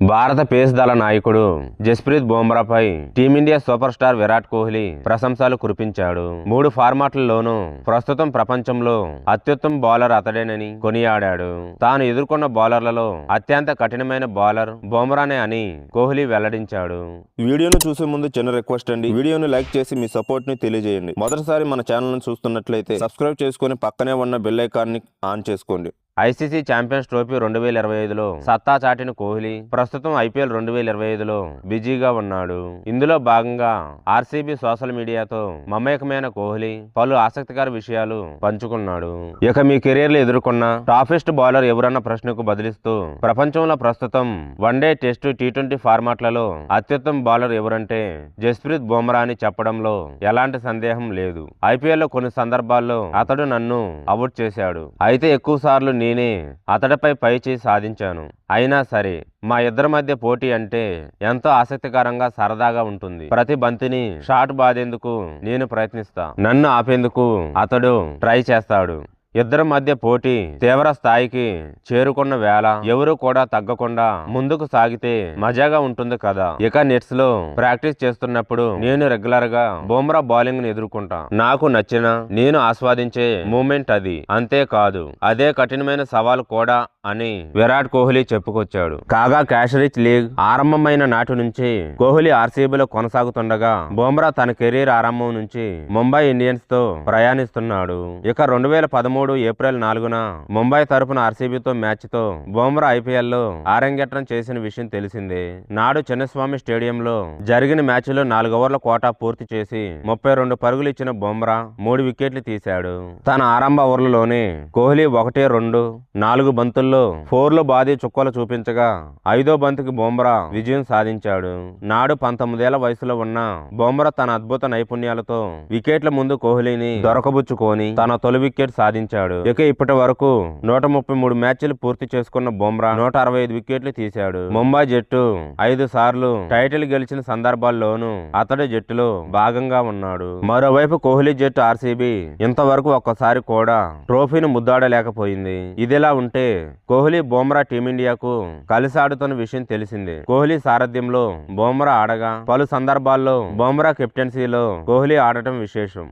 భారత పేస్ దళ నాయకుడు జస్ప్రీత్ బుమ్రాపై team India superstar Virat Kohli ప్రశంసలు కురిపించాడు. 3 ఫార్మాట్లలోనూ ప్రస్తుతం ప్రపంచంలో అత్యుత్తమ బౌలర్ అతడేనని కొనియాడాడు. తాను ఎదుర్కొన్న బౌలర్లలో అత్యంత కఠినమైన బౌలర్ బుమ్రానే అని కోహ్లీ వెల్లడించాడు. వీడియోను చూసే ముందు చిన్న రిక్వెస్ట్ అండి, వీడియోను లైక్ చేసి మీ సపోర్ట్ ని తెలియజేయండి. మొదటిసారి మన ఛానల్ ను చూస్తున్నట్లయితే సబ్స్క్రైబ్ చేసుకుని పక్కనే ఉన్న బెల్ ఐకాన్ ని ఆన్ చేసుకోండి. ఐసీసీ ఛాంపియన్స్ ట్రోఫీ 2025లో సత్తా చాటిన కోహ్లీ ప్రస్తుతం ఐపీఎల్ 2025లో బిజీగా ఉన్నాడు. ఇందులో భాగంగా ఆర్సీబీ సోషల్ మీడియాతో మమేకమైన కోహ్లీ పలు ఆసక్తికర విషయాలు పంచుకున్నాడు. ఇక మీ కెరీర్ లో ఎదుర్కొన్న టాపెస్ట్ బౌలర్ ఎవరన్న ప్రశ్నకు బదిలిస్తూ ప్రపంచంలో ప్రస్తుతం వన్డే, టెస్ట్, టీ20 ఫార్మాట్లలో అత్యుత్తమ బౌలర్ ఎవరంటే జస్ప్రీత్ బుమ్రా అని చెప్పడంలో ఎలాంటి సందేహం లేదు. ఐపీఎల్ లో కొన్ని సందర్భాల్లో అతడు నన్ను అవుట్ చేశాడు. అయితే ఎక్కువ సార్లు నేనే అతడిపై పైచేయి సాధించాను. అయినా సరే మా ఇద్దరి మధ్య పోటీ అంటే ఎంతో ఆసక్తికరంగా సరదాగా ఉంటుంది. ప్రతి బంతిని షాట్ బాదేందుకు నేను ప్రయత్నిస్తా, నన్ను ఆపేందుకు అతడు ట్రై చేస్తాడు. ఇద్దరి మధ్య పోటీ తీవ్ర స్థాయికి చేరుకున్న వేళ ఎవరు కూడా తగ్గకుండా ముందుకు సాగితే మజాగా ఉంటుంది కదా. ఇక నెట్స్ లో ప్రాక్టీస్ చేస్తున్నప్పుడు నేను రెగ్యులర్ గా బుమ్రా బౌలింగ్ ని ఎదుర్కొంటా. నాకు నచ్చిన, నేను ఆస్వాదించే మూమెంట్ అది. అంతేకాదు అదే కఠినమైన సవాల్ కూడా అని విరాట్ కోహ్లీ చెప్పుకొచ్చాడు. కాగా క్యాష్ రిచ్ లీగ్ ఆరంభమైన నాటి నుంచి కోహ్లీ ఆర్సీబీలో కొనసాగుతుండగా బుమ్రా తన కెరీర్ ఆరంభం నుంచి ముంబై ఇండియన్స్ తో ప్రయాణిస్తున్నాడు. ఇక 2013 ఏప్రిల్ 4న ముంబై తరపున ఆర్సీబీతో మ్యాచ్ తో బుమ్రా ఐపీఎల్ లో ఆరంగేట్రం చేసిన విషయం తెలిసిందే. నాడు చిన్నస్వామి స్టేడియంలో జరిగిన మ్యాచ్ లో 4 ఓవర్ల కోటా పూర్తి చేసి 32 పరుగులు ఇచ్చిన బుమ్రా 3 వికెట్లు తీశాడు. తన ఆరంభ ఓవర్లలోనే కోహ్లీ 1, 2, 4 బంతుల్లో 4లు బాది చుక్కలు చూపించగా 5వ బంతికి బుమ్రా విజయం సాధించాడు. నాడు 19 ఏళ్ల వయసులో ఉన్న బుమ్రా తన అద్భుత నైపుణ్యాలతో వికెట్ల ముందు కోహ్లీని దొరకబుచ్చుకొని తన తొలి వికెట్ సాధించాడు. ఇక ఇప్పటి వరకు 133 మ్యాచ్లు పూర్తి చేసుకున్న బుమ్రా 165 వికెట్లు తీశాడు. ముంబై జట్టు 5 సార్లు టైటిల్ గెలిచిన సందర్భాల్లోనూ అతడి జట్టులో భాగంగా ఉన్నాడు. మరోవైపు కోహ్లీ జట్టు ఆర్సీబీ ఇంతవరకు ఒక్కసారి కూడా ట్రోఫీని ముద్దాడలేకపోయింది. ఇదిలా ఉంటే కోహ్లీ బుమ్రా టీమిండియాకు కలిసి ఆడుతున్న విషయం తెలిసిందే. కోహ్లీ సారథ్యంలో బుమ్రా ఆడగా పలు సందర్భాల్లో బుమ్రా కెప్టెన్సీలో కోహ్లీ ఆడటం విశేషం.